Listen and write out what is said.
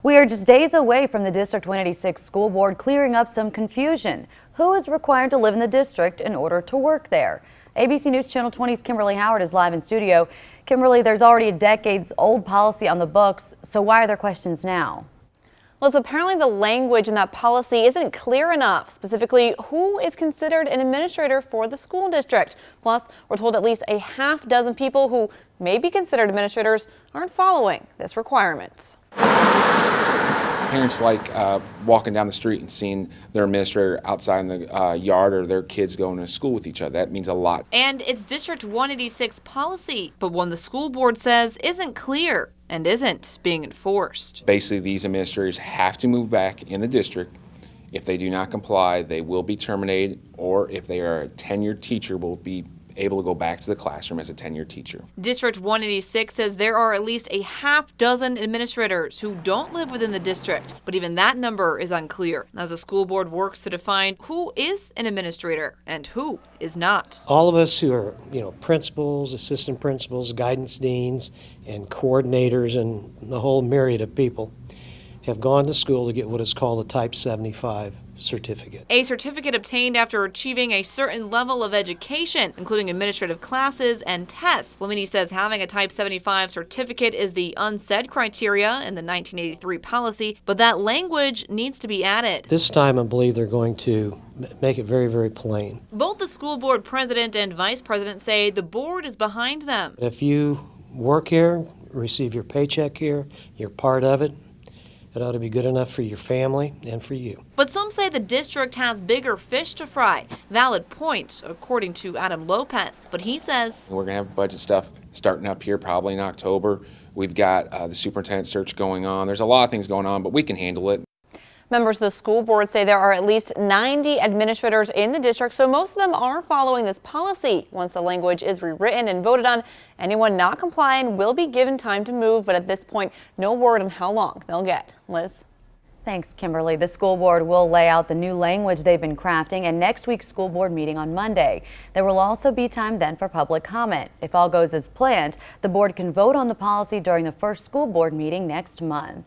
We are just days away from the District 186 School Board clearing up some confusion. Who is required to live in the district in order to work there? ABC News Channel 20's Kimberly Howard is live in studio. Kimberly, there's already a decades-old policy on the books, so why are there questions now? Well, it's apparently the language in that policy isn't clear enough, specifically who is considered an administrator for the school district. Plus, we're told at least a half dozen people who may be considered administrators aren't following this requirement. Parents like walking down the street and seeing their administrator outside in the yard, or their kids going to school with each other. That means a lot. And it's District 186 policy, but one the school board says isn't clear and isn't being enforced. Basically, these administrators have to move back in the district. If they do not comply, they will be terminated, or if they are a tenured teacher, will be able to go back to the classroom as a tenured teacher. District 186 says there are at least a half dozen administrators who don't live within the district, but even that number is unclear as the school board works to define who is an administrator and who is not. All of us who are, principals, assistant principals, guidance deans, and coordinators, and the whole myriad of people have gone to school to get what is called a Type 75 certificate. A certificate obtained after achieving a certain level of education, including administrative classes and tests. Lamini says having a Type 75 certificate is the unsaid criteria in the 1983 policy, but that language needs to be added. This time I believe they're going to make it very, very plain. Both the school board president and vice president say the board is behind them. If you work here, receive your paycheck here, you're part of it. It ought to be good enough for your family and for you. But some say the district has bigger fish to fry. Valid point, according to Adam Lopez. But he says We're going to have budget stuff starting up here probably in October. We've got the superintendent search going on. There's a lot of things going on, but we can handle it. Members of the school board say there are at least 90 administrators in the district, so most of them are following this policy. Once the language is rewritten and voted on, anyone not complying will be given time to move, but at this point, no word on how long they'll get. Liz? Thanks, Kimberly. The school board will lay out the new language they've been crafting in next week's school board meeting on Monday. There will also be time then for public comment. If all goes as planned, the board can vote on the policy during the first school board meeting next month.